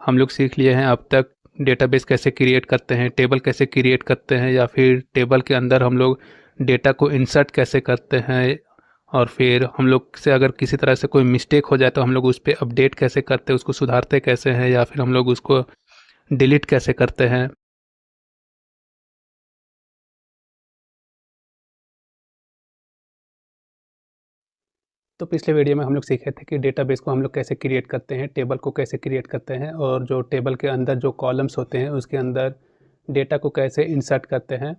हम लोग सीख लिए हैं अब तक डेटाबेस कैसे क्रिएट करते हैं, टेबल कैसे क्रिएट करते हैं, या फिर टेबल के अंदर हम लोग डेटा को इंसर्ट कैसे करते हैं, और फिर हम लोग से अगर किसी तरह से कोई मिस्टेक हो जाए तो हम लोग उस पर अपडेट कैसे करते हैं, उसको सुधारते कैसे हैं, या फिर हम लोग उसको डिलीट कैसे करते हैं। तो पिछले वीडियो में हम लोग सीखे थे कि डेटाबेस को हम लोग कैसे क्रिएट करते हैं, टेबल को कैसे क्रिएट करते हैं, और जो टेबल के अंदर जो कॉलम्स होते हैं उसके अंदर डेटा को कैसे इंसर्ट करते हैं।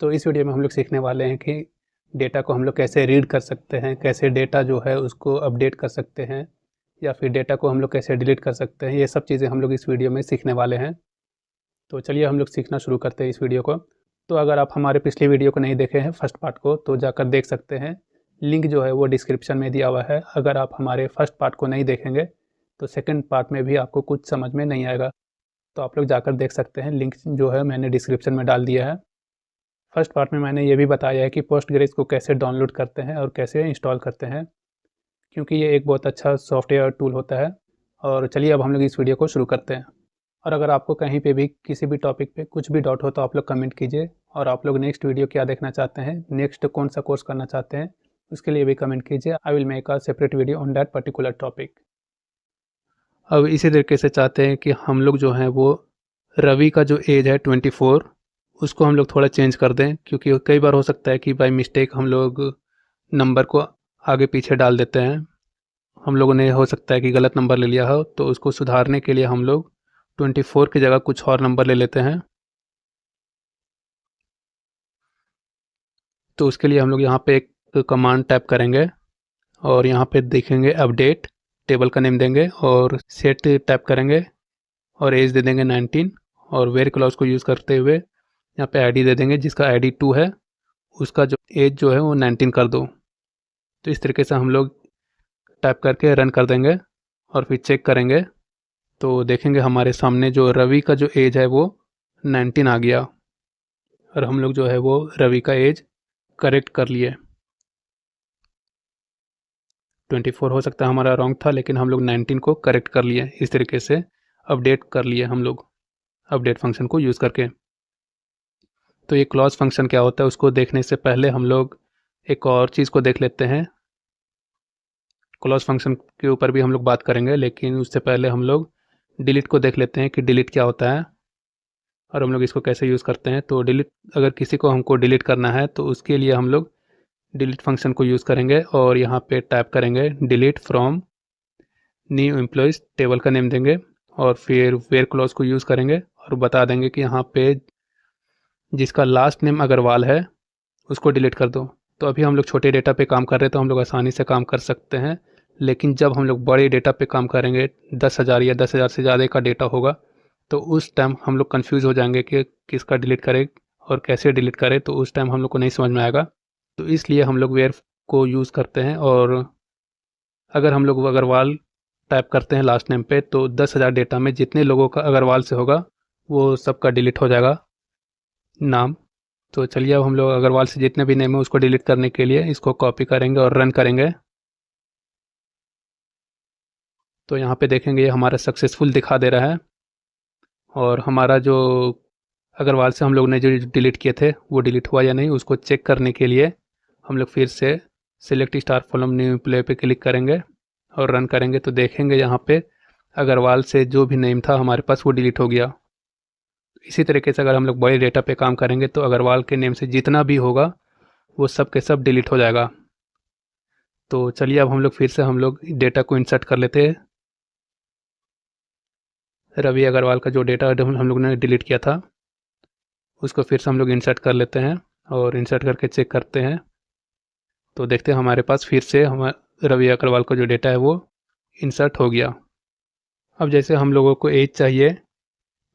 तो इस वीडियो में हम लोग सीखने वाले हैं कि डेटा को हम लोग कैसे रीड कर सकते हैं, कैसे डेटा जो है उसको अपडेट कर सकते हैं, या फिर डेटा को हम लोग कैसे डिलीट कर सकते हैं। ये सब चीज़ें हम लोग इस वीडियो में सीखने वाले हैं। तो चलिए हम लोग सीखना शुरू करते हैं इस वीडियो को। तो अगर आप हमारे पिछले वीडियो को नहीं देखे हैं फर्स्ट पार्ट को, तो जाकर देख सकते हैं। लिंक जो है वो डिस्क्रिप्शन में दिया हुआ है। अगर आप हमारे फर्स्ट पार्ट को नहीं देखेंगे तो सेकंड पार्ट में भी आपको कुछ समझ में नहीं आएगा, तो आप लोग जाकर देख सकते हैं। लिंक जो है मैंने डिस्क्रिप्शन में डाल दिया है। फर्स्ट पार्ट में मैंने ये भी बताया है कि पोस्टग्रेस को कैसे डाउनलोड करते हैं और कैसे इंस्टॉल करते हैं, क्योंकि ये एक बहुत अच्छा सॉफ्टवेयर टूल होता है। और चलिए अब हम लोग इस वीडियो को शुरू करते हैं। और अगर आपको कहीं पे भी किसी भी टॉपिक पे कुछ भी डाउट हो तो आप लोग कमेंट कीजिए, और आप लोग नेक्स्ट वीडियो क्या देखना चाहते हैं, नेक्स्ट कौन सा कोर्स करना चाहते हैं, उसके लिए भी कमेंट कीजिए। I will make a separate video on that particular topic. अब इसी तरीके से चाहते हैं कि हम लोग जो हैं वो रवि का जो एज है 24, उसको हम लोग थोड़ा चेंज कर दें, क्योंकि कई बार हो सकता है कि बाई मिस्टेक हम लोग नंबर को आगे पीछे डाल देते हैं। हम लोगों ने हो सकता है कि गलत नंबर ले लिया हो, तो उसको सुधारने के लिए हम लोग 24 की जगह कुछ और नंबर ले लेते हैं। तो उसके लिए हम लोग यहाँ पे एक कमांड टाइप करेंगे, और यहाँ पे देखेंगे अपडेट, टेबल का नेम देंगे और सेट टाइप करेंगे, और एज दे देंगे 19, और वेर क्लॉज को यूज़ करते हुए यहाँ पे आईडी दे देंगे, जिसका आईडी 2 है, उसका जो एज जो है वो 19 कर दो। तो इस तरीके से हम लोग टाइप करके रन कर देंगे, और फिर चेक करेंगे तो देखेंगे हमारे सामने जो रवि का जो एज है वो 19 आ गया, और हम लोग जो है वो रवि का एज करेक्ट कर लिए। 24 हो सकता है हमारा रॉन्ग था, लेकिन हम लोग 19 को करेक्ट कर लिए। इस तरीके से अपडेट कर लिए हम लोग अपडेट फंक्शन को यूज़ करके। तो ये क्लॉज फंक्शन क्या होता है उसको देखने से पहले हम लोग एक और चीज़ को देख लेते हैं। क्लॉज फंक्शन के ऊपर भी हम लोग बात करेंगे, लेकिन उससे पहले हम लोग डिलीट को देख लेते हैं कि डिलीट क्या होता है और हम लोग इसको कैसे यूज़ करते हैं। तो डिलीट, अगर किसी को हमको डिलीट करना है तो उसके लिए हम लोग डिलीट फंक्शन को यूज़ करेंगे, और यहाँ पे टाइप करेंगे delete from new employees, table का नेम देंगे, और फिर वेयर क्लॉज को यूज़ करेंगे और बता देंगे कि यहाँ पे जिसका लास्ट नेम अग्रवाल है उसको डिलीट कर दो। तो अभी हम लोग छोटे डेटा पे काम कर रहे हैं तो हम लोग आसानी से काम कर सकते हैं, लेकिन जब हम लोग बड़े डेटा पे काम करेंगे, 10,000 या 10,000 से ज़्यादा का डेटा होगा, तो उस टाइम हम लोग कन्फ्यूज़ हो जाएंगे कि किसका डिलीट करें और कैसे डिलीट करें। तो उस टाइम हम लोग को नहीं समझ में आएगा, तो इसलिए हम लोग वेयर को यूज़ करते हैं। और अगर हम लोग अग्रवाल टाइप करते हैं लास्ट नेम पे, तो 10,000 डेटा में जितने लोगों का अग्रवाल से होगा वो सबका डिलीट हो जाएगा नाम। तो चलिए अब हम लोग अग्रवाल से जितने भी नेम है उसको डिलीट करने के लिए इसको कॉपी करेंगे और रन करेंगे। तो यहाँ पे देखेंगे ये हमारा सक्सेसफुल दिखा दे रहा है, और हमारा जो अग्रवाल से हम लोग ने जो डिलीट किए थे वो डिलीट हुआ या नहीं उसको चेक करने के लिए हम लोग फिर से select star from new play पे क्लिक करेंगे और रन करेंगे। तो देखेंगे यहाँ पे अग्रवाल से जो भी नेम था हमारे पास वो डिलीट हो गया। इसी तरीके से अगर हम लोग बड़े डेटा पे काम करेंगे तो अग्रवाल के नेम से जितना भी होगा वो सब के सब डिलीट हो जाएगा। तो चलिए अब हम लोग फिर से हम लोग डेटा को इंसर्ट कर लेते हैं। रवि अग्रवाल का जो डेटा हम लोग ने डिलीट किया था उसको फिर से हम लोग इंसर्ट कर लेते हैं, और इंसर्ट करके चेक करते हैं तो देखते हैं हमारे पास फिर से हमारे रवि अग्रवाल का जो डेटा है वो इंसर्ट हो गया। अब जैसे हम लोगों को एज चाहिए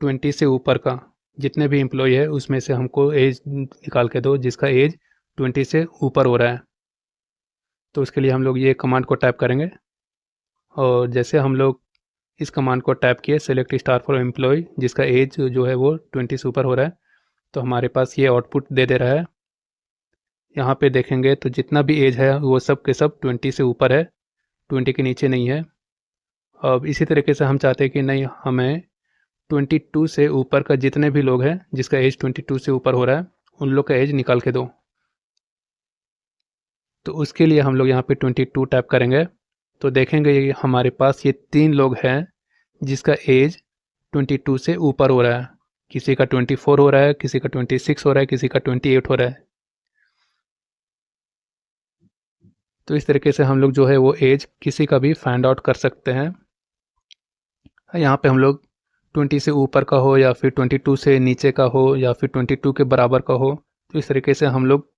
20 से ऊपर का, जितने भी एम्प्लॉय है उसमें से हमको एज निकाल के दो जिसका एज 20 से ऊपर हो रहा है। तो उसके लिए हम लोग ये कमांड को टाइप करेंगे, और जैसे हम लोग इस कमांड को टाइप किए सेलेक्ट स्टार फॉर एम्प्लॉय जिसका एज जो है वो 20 से ऊपर हो रहा है, तो हमारे पास ये आउटपुट दे दे रहा है। यहाँ पे देखेंगे तो जितना भी एज है वो सब के सब 20 से ऊपर है, 20 के नीचे नहीं है। अब इसी तरीके से हम चाहते हैं कि नहीं, हमें 22 से ऊपर का जितने भी लोग हैं जिसका एज 22 से ऊपर हो रहा है उन लोग का एज निकाल के दो। तो उसके लिए हम लोग यहाँ पे 22 टाइप करेंगे तो देखेंगे ये हमारे पास ये 3 लोग हैं जिसका एज 22 से ऊपर हो रहा है। किसी का 24 हो रहा है, किसी का 26 हो रहा है, किसी का 28 हो रहा है। तो इस तरीके से हम लोग जो है वो एज किसी का भी फाइंड आउट कर सकते हैं। यहाँ पे हम लोग 20 से ऊपर का हो या फिर 22 से नीचे का हो या फिर 22 के बराबर का हो, तो इस तरीके से हम लोग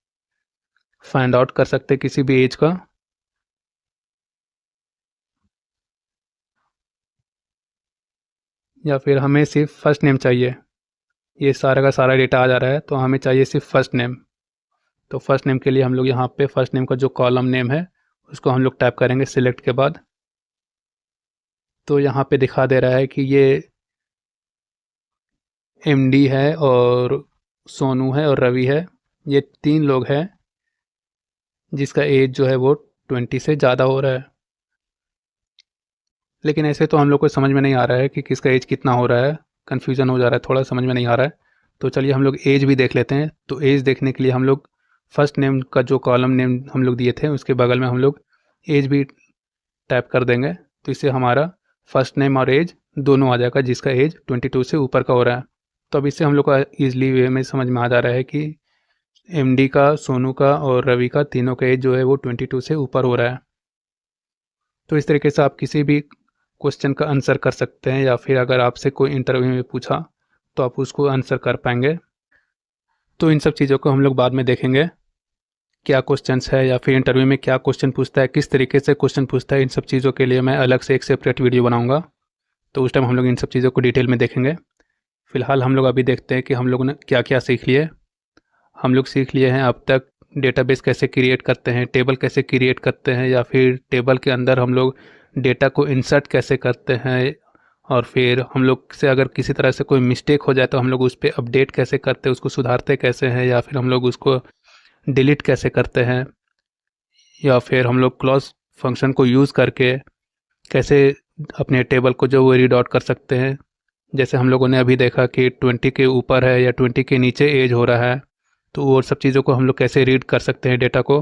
फाइंड आउट कर सकते हैं किसी भी एज का। या फिर हमें सिर्फ फर्स्ट नेम चाहिए, ये सारा का सारा डेटा आ जा रहा है तो हमें चाहिए सिर्फ फर्स्ट नेम। तो फर्स्ट नेम के लिए हम लोग यहाँ पे फर्स्ट नेम का जो कॉलम नेम है उसको हम लोग टाइप करेंगे सिलेक्ट के बाद। तो यहाँ पे दिखा दे रहा है कि ये एमडी है और सोनू है और रवि है, ये 3 लोग हैं जिसका एज जो है वो 20 से ज़्यादा हो रहा है। लेकिन ऐसे तो हम लोग को समझ में नहीं आ रहा है कि किसका एज कितना हो रहा है, कन्फ्यूज़न हो जा रहा है, थोड़ा समझ में नहीं आ रहा है। तो चलिए हम लोग एज भी देख लेते हैं। तो एज देखने के लिए हम लोग फर्स्ट नेम का जो कॉलम नेम हम लोग दिए थे उसके बगल में हम लोग एज भी टाइप कर देंगे। तो इससे हमारा फर्स्ट नेम और एज दोनों आ जाएगा जिसका एज 22 से ऊपर का हो रहा है। तो अब इससे हम लोग को ईजिली वे में समझ में आ जा रहा है कि एमडी का, सोनू का और रवि का तीनों का एज जो है वो 22 से ऊपर हो रहा है। तो इस तरीके से आप किसी भी क्वेश्चन का आंसर कर सकते हैं या फिर अगर आपसे कोई इंटरव्यू में पूछा तो आप उसको आंसर कर पाएंगे। तो इन सब चीज़ों को हम लोग बाद में देखेंगे, क्या क्वेश्चंस है या फिर इंटरव्यू में क्या क्वेश्चन पूछता है, किस तरीके से क्वेश्चन पूछता है, इन सब चीज़ों के लिए मैं अलग से एक सेपरेट वीडियो बनाऊंगा। तो उस टाइम हम लोग इन सब चीज़ों को डिटेल में देखेंगे। फिलहाल हम लोग अभी देखते हैं कि हम लोगों ने क्या क्या सीख लिए। हम लोग सीख लिए हैं अब तक डेटाबेस कैसे क्रिएट करते हैं, टेबल कैसे क्रिएट करते हैं, या फिर टेबल के अंदर हम लोग डेटा को इंसर्ट कैसे करते हैं, और फिर हम लोग से अगर किसी तरह से कोई मिस्टेक हो जाए तो हम लोग उस पर अपडेट कैसे करते हैं, उसको सुधारते कैसे हैं, या फिर हम लोग उसको डिलीट कैसे करते हैं, या फिर हम लोग क्लॉज फंक्शन को यूज़ करके कैसे अपने टेबल को जो वो रीड आउट कर सकते हैं। जैसे हम लोगों ने अभी देखा कि 20 के ऊपर है या 20 के नीचे एज हो रहा है, तो वो सब चीज़ों को हम लोग कैसे रीड कर सकते हैं डेटा को।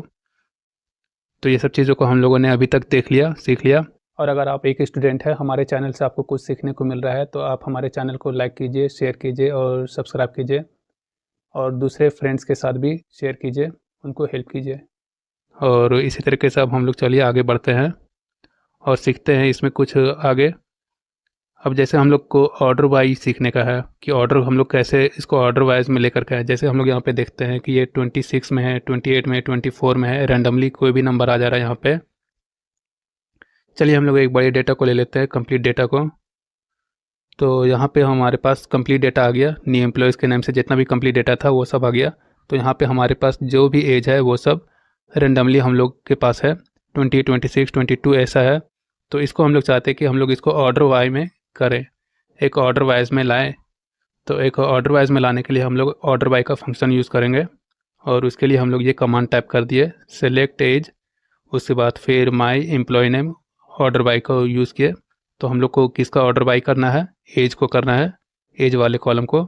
तो ये सब चीज़ों को हम लोगों ने अभी तक देख लिया, सीख लिया। और अगर आप एक स्टूडेंट हैं, हमारे चैनल से आपको कुछ सीखने को मिल रहा है, तो आप हमारे चैनल को लाइक कीजिए, शेयर कीजिए और सब्सक्राइब कीजिए, और दूसरे फ्रेंड्स के साथ भी शेयर कीजिए, उनको हेल्प कीजिए। और इसी तरीके से अब हम लोग चलिए आगे बढ़ते हैं और सीखते हैं इसमें कुछ आगे। अब जैसे हम लोग को ऑर्डर वाइज सीखने का है कि ऑर्डर हम लोग कैसे इसको ऑर्डर वाइज में लेकर के आए। जैसे हम लोग यहाँ पे देखते हैं कि ये 26 में है, 28 में है, 24 में है, रैंडमली कोई भी नंबर आ जा रहा है यहाँ पे। चलिए हम लोग एक बड़े डेटा को ले लेते हैं, कंप्लीट डेटा को। तो यहाँ पे हमारे पास कंप्लीट डेटा आ गया, न्यू एम्प्लॉयज़ के नाम से जितना भी कंप्लीट डेटा था वो सब आ गया। तो यहाँ पे हमारे पास जो भी एज है वो सब रेंडमली हम लोग के पास है, 20, 26, 22 ऐसा है। तो इसको हम लोग चाहते हैं कि हम लोग इसको ऑर्डर वाई में करें, एक ऑर्डर वाइज में लाएं। तो एक ऑर्डर वाइज में लाने के लिए हम लोग ऑर्डर बाय का फंक्शन यूज़ करेंगे, और उसके लिए हम लोग ये कमांड टाइप कर दिए, सेलेक्ट एज, उसके बाद फिर माई एम्प्लॉय नेम, ऑर्डर बाय को यूज़ किए। तो हम लोग को किसका ऑर्डर बाय करना है, एज को करना है, एज वाले कॉलम को।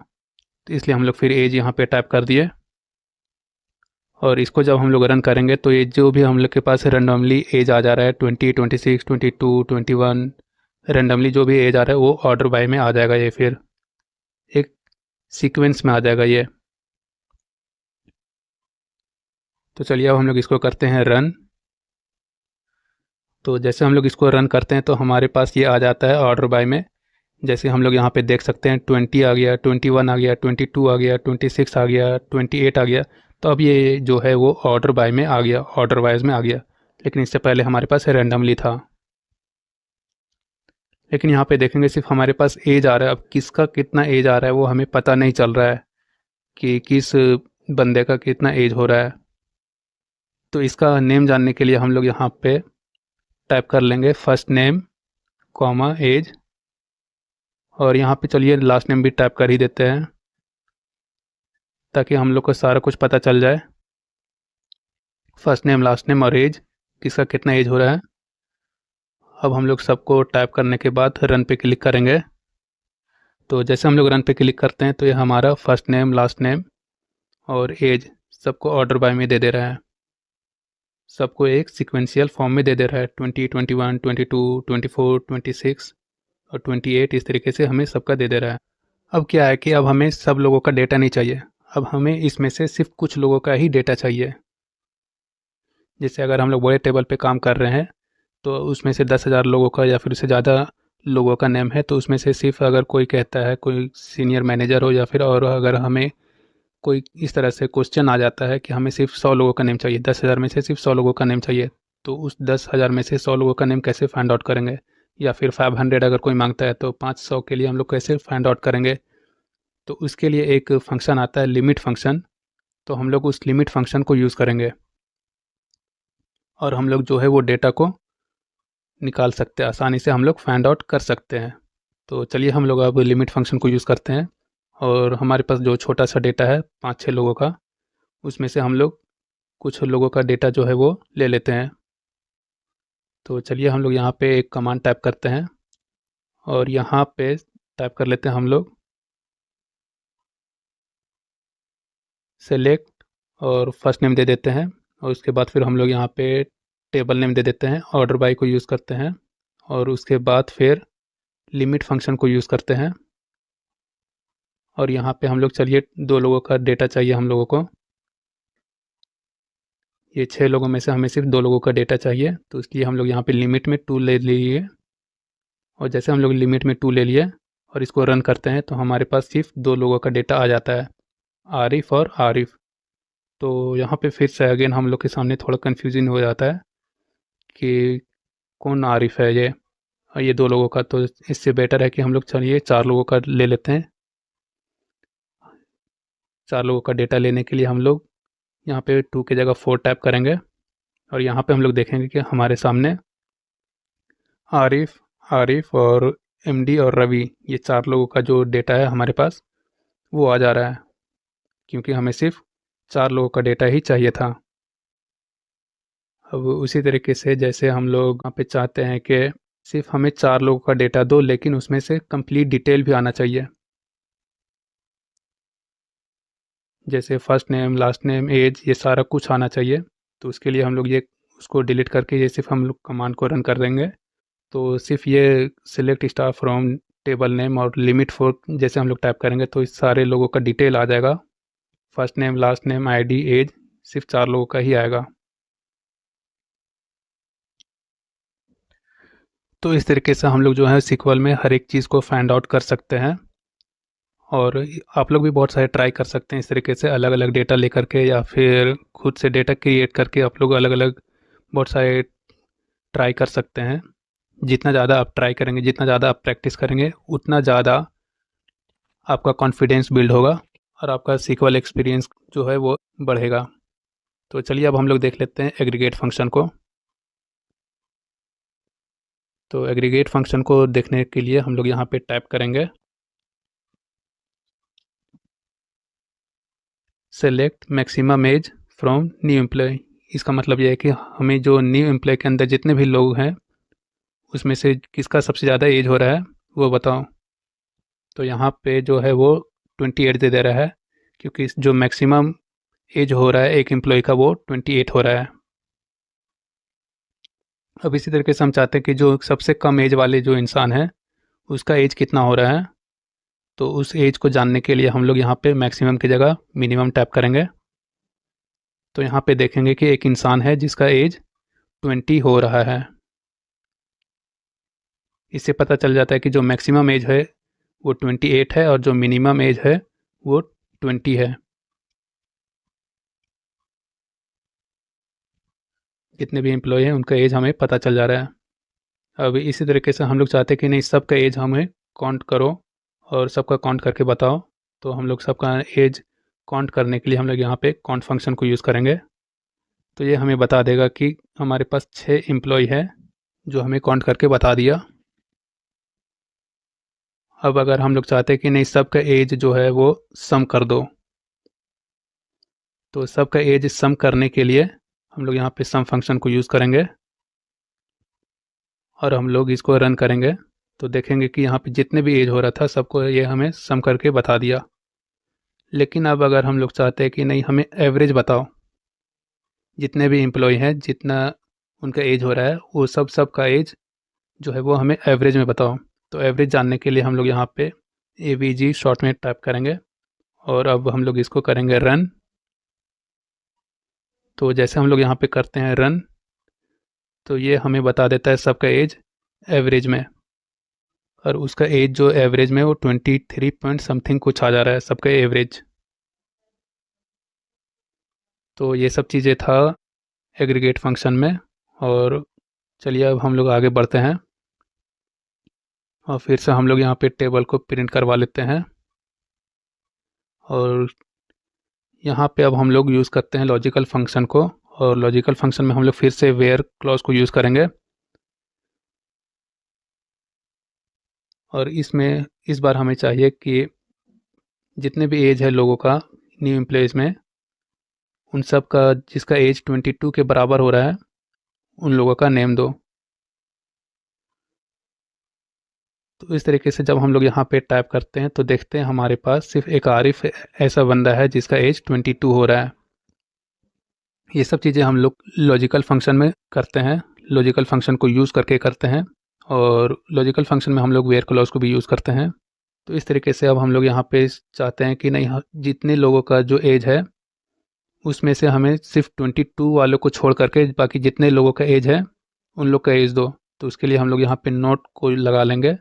तो इसलिए हम लोग फिर एज यहाँ पे टाइप कर दिए, और इसको जब हम लोग रन करेंगे तो ये जो भी हम लोग के पास रेंडमली एज आ जा रहा है 20, 26, 22, 21, रेंडमली जो भी एज आ रहा है वो ऑर्डर बाय में आ जाएगा। ये फिर एक सीक्वेंस में आ जाएगा ये। तो चलिए अब हम लोग इसको करते हैं रन। तो जैसे हम लोग इसको रन करते हैं तो हमारे पास ये आ जाता है ऑर्डर बाय में। जैसे हम लोग यहाँ पे देख सकते हैं 20 आ गया, 21 आ गया, 22 आ गया, 26 आ गया, 28 आ गया। तो अब ये जो है वो ऑर्डर बाय में आ गया, ऑर्डर वाइज में आ गया। लेकिन इससे पहले हमारे पास रैंडमली था। लेकिन यहाँ पे देखेंगे सिर्फ हमारे पास एज आ रहा है, अब किसका कितना एज आ रहा है वो हमें पता नहीं चल रहा है कि किस बंदे का कितना एज हो रहा है। तो इसका नेम जानने के लिए हम लोग यहाँ पे टाइप कर लेंगे फर्स्ट नेम कॉमा एज, और यहाँ पे चलिए लास्ट नेम भी टाइप कर ही देते हैं ताकि हम लोग को सारा कुछ पता चल जाए। फर्स्ट नेम, लास्ट नेम और एज, किसका कितना एज हो रहा है। अब हम लोग सबको टाइप करने के बाद रन पे क्लिक करेंगे। तो जैसे हम लोग रन पे क्लिक करते हैं तो ये हमारा फर्स्ट नेम, लास्ट नेम और एज सबको ऑर्डर बाय में दे दे रहा है। सबको एक सिक्वेंशियल फॉर्म में दे दे रहा है, 20, 21, 22, 24, 26 और 28, इस तरीके से हमें सबका दे दे रहा है। अब क्या है कि अब हमें सब लोगों का डेटा नहीं चाहिए, अब हमें इसमें से सिर्फ कुछ लोगों का ही डेटा चाहिए। जैसे अगर हम लोग बड़े टेबल पे काम कर रहे हैं तो उसमें से 10,000 लोगों का या फिर उससे ज़्यादा लोगों का नेम है, तो उसमें से सिर्फ अगर कोई कहता है, कोई सीनियर मैनेजर हो या फिर और अगर हमें कोई इस तरह से क्वेश्चन आ जाता है कि हमें सिर्फ 100 लोगों का नेम चाहिए, 10,000 में से सिर्फ 100 लोगों का नेम चाहिए, तो उस 10,000 में से 100 लोगों का नेम कैसे फाइंड आउट करेंगे? या फिर 500 अगर कोई मांगता है तो 500 के लिए हम लोग कैसे फाइंड आउट करेंगे? तो उसके लिए एक फंक्शन आता है लिमिट फंक्शन, तो हम लोग उस लिमिट फंक्शन को यूज़ करेंगे और हम लोग जो है वो डेटा को निकाल सकते हैं, आसानी से हम लोग फाइंड आउट कर सकते हैं। तो चलिए हम लोग अब लिमिट फंक्शन को यूज़ करते हैं और हमारे पास जो छोटा सा डेटा है 5-6 लोगों का, उसमें से हम लोग कुछ लोगों का डेटा जो है वो ले लेते हैं। तो चलिए हम लोग यहाँ पे एक कमांड टाइप करते हैं और यहाँ पे टाइप कर लेते हैं हम लोग सेलेक्ट और फर्स्ट नेम दे देते हैं और उसके बाद फिर हम लोग यहाँ पे टेबल नेम दे देते हैं, ऑर्डर बाय को यूज़ करते हैं और उसके बाद फिर लिमिट फंक्शन को यूज़ करते हैं और यहाँ पे हम लोग चलिए 2 लोगों का डेटा चाहिए हम लोगों को। ये 6 लोगों में से हमें सिर्फ 2 लोगों का डेटा चाहिए, तो इसलिए हम लोग यहाँ पे लिमिट में 2 ले लिए और जैसे हम लोग लिमिट में 2 ले लिए और इसको रन करते हैं तो हमारे पास सिर्फ 2 लोगों का डेटा आ जाता है, आरिफ और आरिफ। तो यहाँ पे फिर से अगेन हम लोग के सामने थोड़ा कन्फ्यूजन हो जाता है कि कौन आरिफ है ये, और ये 2 लोगों का, तो इससे बेटर है कि हम लोग चलिए 4 लोगों का ले लेते हैं। 4 लोगों का डेटा लेने के लिए हम लोग यहाँ पे 2 की जगह 4 टाइप करेंगे और यहाँ पे हम लोग देखेंगे कि हमारे सामने आरिफ, आरिफ और एमडी और रवि, ये 4 लोगों का जो डेटा है हमारे पास वो आ जा रहा है, क्योंकि हमें सिर्फ 4 लोगों का डेटा ही चाहिए था। अब उसी तरीके से जैसे हम लोग यहाँ पे चाहते हैं कि सिर्फ हमें 4 लोगों का डेटा दो, लेकिन उसमें से कंप्लीट डिटेल भी आना चाहिए, जैसे first name, last name, age, ये सारा कुछ आना चाहिए। तो उसके लिए हम लोग ये उसको डिलीट करके ये सिर्फ हम लोग कमांड को रन कर देंगे। तो सिर्फ ये select star from table name और लिमिट फॉर जैसे हम लोग टाइप करेंगे तो इस सारे लोगों का डिटेल आ जाएगा, first name, last name, ID, age, सिर्फ 4 लोगों का ही आएगा। तो इस तरीके से हम लोग जो है सीक्वल में हर एक चीज़ को फाइंड आउट कर सकते हैं और आप लोग भी बहुत सारे ट्राई कर सकते हैं इस तरीके से अलग अलग डेटा लेकर के, या फिर खुद से डेटा क्रिएट करके आप लोग अलग अलग बहुत सारे ट्राई कर सकते हैं। जितना ज़्यादा आप ट्राई करेंगे, जितना ज़्यादा आप प्रैक्टिस करेंगे, उतना ज़्यादा आपका कॉन्फिडेंस बिल्ड होगा और आपका सीक्वल एक्सपीरियंस जो है वो बढ़ेगा। तो चलिए अब हम लोग देख लेते हैं एग्रीगेट फंक्शन को। तो एग्रीगेट फंक्शन को देखने के लिए हम लोग यहाँ पे टाइप करेंगे select maximum age from new employ. इसका मतलब ये है कि हमें जो न्यू एम्प्लॉय के अंदर जितने भी लोग हैं उसमें से किसका सबसे ज़्यादा एज हो रहा है वो बताओ। तो यहाँ पे जो है वो 28 दे दे रहा है, क्योंकि जो मैक्सिमम एज हो रहा है एक एम्प्लॉय का वो 28 हो रहा है। अब इसी तरीके से हम चाहते हैं कि जो सबसे कम एज वाले जो इंसान है उसका एज कितना हो रहा है, तो उस एज को जानने के लिए हम लोग यहाँ पे मैक्सिमम की जगह मिनिमम टाइप करेंगे। तो यहाँ पे देखेंगे कि एक इंसान है जिसका एज 20 हो रहा है। इससे पता चल जाता है कि जो मैक्सिमम एज है वो 28 है और जो मिनिमम एज है वो 20 है। जितने भी एम्प्लॉय हैं उनका एज हमें पता चल जा रहा है। अब इसी तरीके से हम लोग चाहते हैं कि नहीं, सबका एज हमें काउंट करो और सबका काउंट करके बताओ। तो हम लोग सबका एज काउंट करने के लिए हम लोग यहाँ पे काउंट फंक्शन को यूज़ करेंगे। तो ये हमें बता देगा कि हमारे पास 6 एम्प्लॉय है जो हमें काउंट करके बता दिया। अब अगर हम लोग चाहते हैं कि नहीं, सबका एज जो है वो सम कर दो, तो सबका एज सम करने के लिए हम लोग यहाँ पे सम फंक्शन को यूज़ करेंगे और हम लोग इसको रन करेंगे तो देखेंगे कि यहाँ पे जितने भी एज हो रहा था सबको ये हमें सम करके बता दिया। लेकिन अब अगर हम लोग चाहते हैं कि नहीं, हमें एवरेज बताओ, जितने भी एम्प्लॉय हैं जितना उनका एज हो रहा है वो सब का एज जो है वो हमें एवरेज में बताओ। तो एवरेज जानने के लिए हम लोग यहाँ पे AVG शॉर्ट में टाइप करेंगे और अब हम लोग इसको करेंगे रन। तो जैसे हम लोग यहाँ पे करते हैं रन तो ये हमें बता देता है सबका एज एवरेज में, और उसका एज जो एवरेज में वो 23 पॉइंट समथिंग कुछ आ जा रहा है सबका एवरेज। तो ये सब चीज़ें था एग्रीगेट फंक्शन में। और चलिए अब हम लोग आगे बढ़ते हैं और फिर से हम लोग यहाँ पे टेबल को प्रिंट करवा लेते हैं। और यहाँ पे अब हम लोग यूज़ करते हैं लॉजिकल फंक्शन को, और लॉजिकल फंक्शन में हम लोग फिर से वेयर क्लॉज को यूज़ करेंगे। और इसमें इस बार हमें चाहिए कि जितने भी एज है लोगों का न्यू एम्प्लॉयज़ में, उन सब का जिसका एज 22 के बराबर हो रहा है उन लोगों का नेम दो। तो इस तरीके से जब हम लोग यहाँ पे टाइप करते हैं तो देखते हैं हमारे पास सिर्फ एक आरिफ ऐसा बंदा है जिसका एज 22 हो रहा है। ये सब चीज़ें हम लोग लॉजिकल फंक्शन में करते हैं, लॉजिकल फंक्शन को यूज़ करके करते हैं। और लॉजिकल फंक्शन में हम लोग वेयर क्लॉज को भी यूज़ करते हैं। तो इस तरीके से अब हम लोग यहाँ पे चाहते हैं कि नहीं, जितने लोगों का जो एज है उसमें से हमें सिर्फ 22 वालों को छोड़ करके बाकी जितने लोगों का एज है उन लोग का एज दो। तो उसके लिए हम लोग यहाँ पे नोट को लगा लेंगे,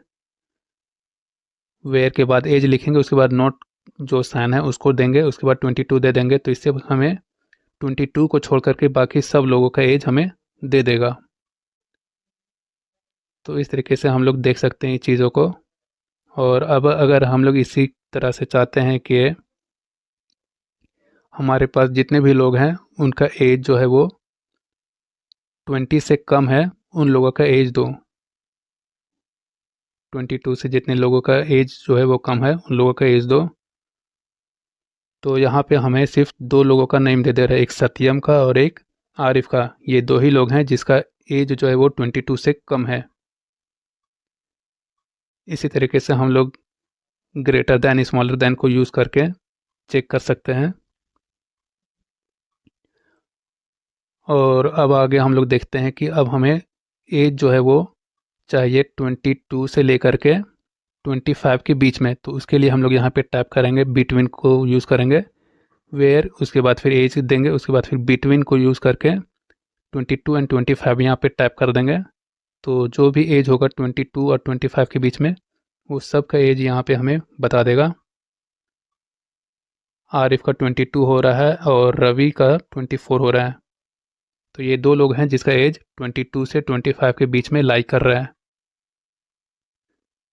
वेयर के बाद एज लिखेंगे, उसके बाद नोट जो साइन है उसको देंगे, उसके बाद 22 दे देंगे। तो इससे हमें 22 को छोड़ करके बाकी सब लोगों का एज हमें दे देगा। तो इस तरीके से हम लोग देख सकते हैं चीज़ों को। और अब अगर हम लोग इसी तरह से चाहते हैं कि हमारे पास जितने भी लोग हैं उनका एज जो है वो 20 से कम है, उन लोगों का एज दो। 22 से जितने लोगों का एज जो है वो कम है उन लोगों का एज दो। तो यहाँ पे हमें सिर्फ दो लोगों का नेम दे रहा है, एक सत्यम का और एक आरिफ का। ये दो ही लोग हैं जिसका एज जो है वो 22 से कम है। इसी तरीके से हम लोग ग्रेटर दैन स्मॉलर दैन को यूज़ करके चेक कर सकते हैं। और अब आगे हम लोग देखते हैं कि अब हमें एज जो है वो चाहिए 22 से लेकर के 25 के बीच में। तो उसके लिए हम लोग यहाँ पे टाइप करेंगे बिटवीन को यूज़ करेंगे, वेयर उसके बाद फिर एज देंगे, उसके बाद फिर बिटवीन को यूज़ करके 22 एंड 25 यहाँ पे टाइप कर देंगे। तो जो भी एज होगा 22 और 25 के बीच में वो सब का एज यहाँ पे हमें बता देगा। आरिफ का 22 हो रहा है और रवि का 24 हो रहा है। तो ये दो लोग हैं जिसका एज 22 से 25 के बीच में लाई कर रहा है।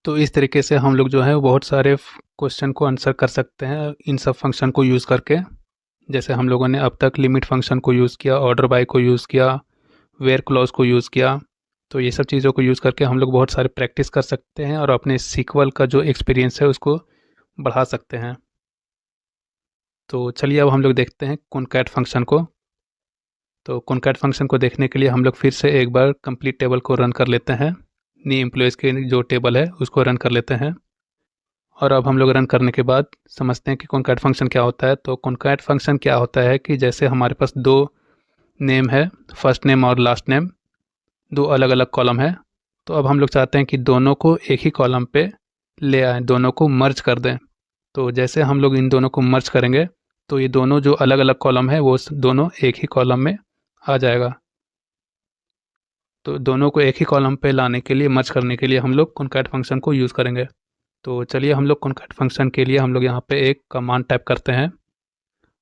तो इस तरीके से हम लोग जो है बहुत सारे क्वेश्चन को आंसर कर सकते हैं इन सब फंक्शन को यूज़ करके। जैसे हम लोगों ने अब तक लिमिट फंक्शन को यूज़ किया, ऑर्डर बाय को यूज़ किया, वेयर क्लॉज को यूज़ किया। तो ये सब चीज़ों को यूज़ करके हम लोग बहुत सारे प्रैक्टिस कर सकते हैं और अपने सीक्वल का जो एक्सपीरियंस है उसको बढ़ा सकते हैं। तो चलिए अब हम लोग देखते हैं कॉनकैट फंक्शन को। तो कॉनकैट फंक्शन को देखने के लिए हम लोग फिर से एक बार कंप्लीट टेबल को रन कर लेते हैं। न्यू एम्प्लॉयज़ के जो टेबल है उसको रन कर लेते हैं। और अब हम लोग रन करने के बाद समझते हैं कि कॉनकैट फंक्शन क्या होता है। तो कॉनकैट फंक्शन क्या होता है कि जैसे हमारे पास दो नेम है, फर्स्ट नेम और लास्ट नेम, दो अलग अलग कॉलम है। तो अब हम लोग चाहते हैं कि दोनों को एक ही कॉलम पे ले आए, दोनों को मर्ज कर दें। तो जैसे हम लोग इन दोनों को मर्ज करेंगे तो ये दोनों जो अलग अलग कॉलम है वो दोनों एक ही कॉलम में आ जाएगा। तो दोनों को एक ही कॉलम पे लाने के लिए, मर्ज करने के लिए हम लोग कॉनकैट फंक्शन को यूज़ करेंगे। तो चलिए हम लोग कॉनकैट फंक्शन के लिए हम लोग यहाँ पे एक कमांड टाइप करते हैं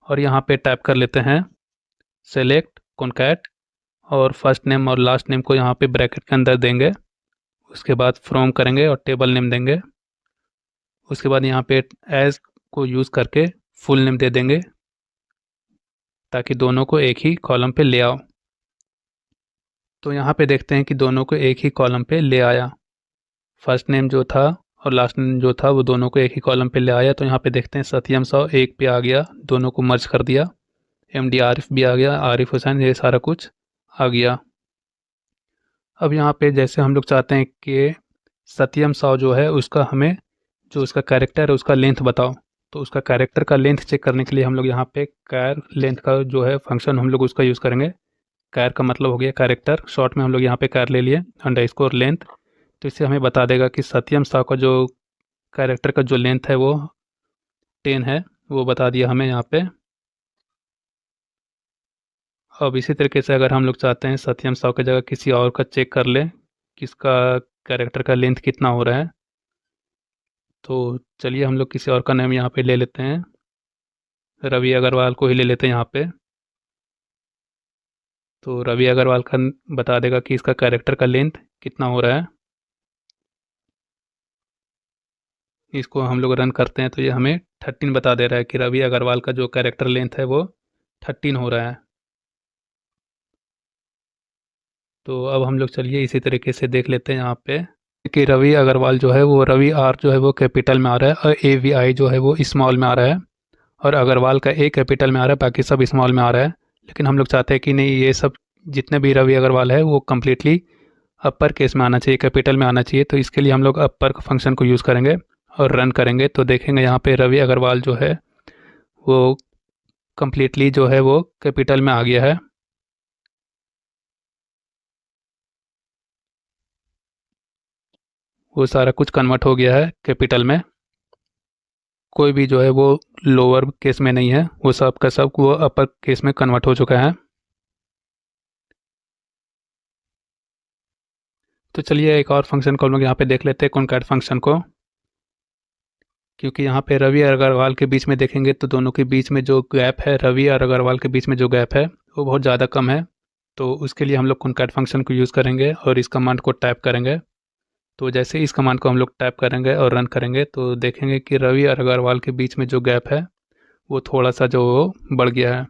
और यहाँ पे टाइप कर लेते हैं सेलेक्ट कॉनकैट, और फर्स्ट नेम और लास्ट नेम को यहाँ पे ब्रैकेट के अंदर देंगे। उसके बाद फ्रॉम करेंगे और टेबल नेम देंगे। उसके बाद यहाँ पे एज को यूज़ करके फुल नेम दे देंगे ताकि दोनों को एक ही कॉलम पे ले आओ। तो यहाँ पे देखते हैं कि दोनों को एक ही कॉलम पे ले आया। फर्स्ट नेम जो था और लास्ट नेम जो था वो दोनों को एक ही कॉलम पे ले आया। तो यहाँ पे देखते हैं सत्यम 100 एक पे आ गया, दोनों को मर्ज कर दिया। MD आरिफ भी आ गया, आरिफ हुसैन, ये सारा कुछ आ गया। अब यहाँ पे जैसे हम लोग चाहते हैं कि सत्यम साव जो है उसका हमें जो उसका कैरेक्टर है उसका लेंथ बताओ। तो उसका कैरेक्टर का लेंथ चेक करने के लिए हम लोग यहाँ पे कैर लेंथ का जो है फंक्शन हम लोग उसका यूज़ करेंगे। कैर का मतलब हो गया कैरेक्टर, शॉर्ट में हम लोग यहाँ पे कैर ले लिए अंडरस्कोर लेंथ। तो इससे हमें बता देगा कि सत्यम साव का जो कैरेक्टर का जो लेंथ है वो 10 है, वो बता दिया हमें यहाँ पे। अब इसी तरीके से अगर हम लोग चाहते हैं सत्यम साव की जगह किसी और का चेक कर ले किसका कैरेक्टर का लेंथ कितना हो रहा है, तो चलिए हम लोग किसी और का नाम यहाँ पे ले लेते हैं, रवि अग्रवाल को ही ले लेते हैं यहाँ पे। तो रवि अग्रवाल का बता देगा कि इसका कैरेक्टर का लेंथ कितना हो रहा है। इसको हम लोग रन करते हैं तो ये हमें 13 बता दे रहा है कि रवि अग्रवाल का जो कैरेक्टर लेंथ है वो 13 हो रहा है। तो अब हम लोग चलिए इसी तरीके से देख लेते हैं यहाँ पे कि रवि अग्रवाल जो है वो रवि आर जो है वो कैपिटल में आ रहा है और ए वी आई जो है वो स्मॉल में आ रहा है, और अग्रवाल का ए कैपिटल में आ रहा है, बाकी सब स्मॉल में आ रहा है। लेकिन हम लोग चाहते हैं कि नहीं, ये सब जितने भी रवि अग्रवाल है वो कम्प्लीटली अपर केस में आना चाहिए, कैपिटल में आना चाहिए। तो इसके लिए हम लोग अपर फंक्शन को यूज़ करेंगे और रन करेंगे तो देखेंगे यहाँ पे रवि अग्रवाल जो है वो कम्प्लीटली जो है वो कैपिटल में आ गया है। वो सारा कुछ कन्वर्ट हो गया है कैपिटल में, कोई भी जो है वो लोअर केस में नहीं है, वो सब का सब वो अपर केस में कन्वर्ट हो चुका है। तो चलिए एक और फंक्शन को हम लोग यहाँ पे देख लेते हैं, कॉनकैट फंक्शन को। क्योंकि यहाँ पे रवि और अग्रवाल के बीच में देखेंगे तो दोनों के बीच में जो गैप है, रवि और अग्रवाल के बीच में जो गैप है वो बहुत ज़्यादा कम है। तो उसके लिए हम लोग कॉनकैट फंक्शन को यूज़ करेंगे और इस कमांड को टाइप करेंगे। तो जैसे इस कमांड को हम लोग टाइप करेंगे और रन करेंगे तो देखेंगे कि रवि और अग्रवाल के बीच में जो गैप है वो थोड़ा सा जो बढ़ गया है।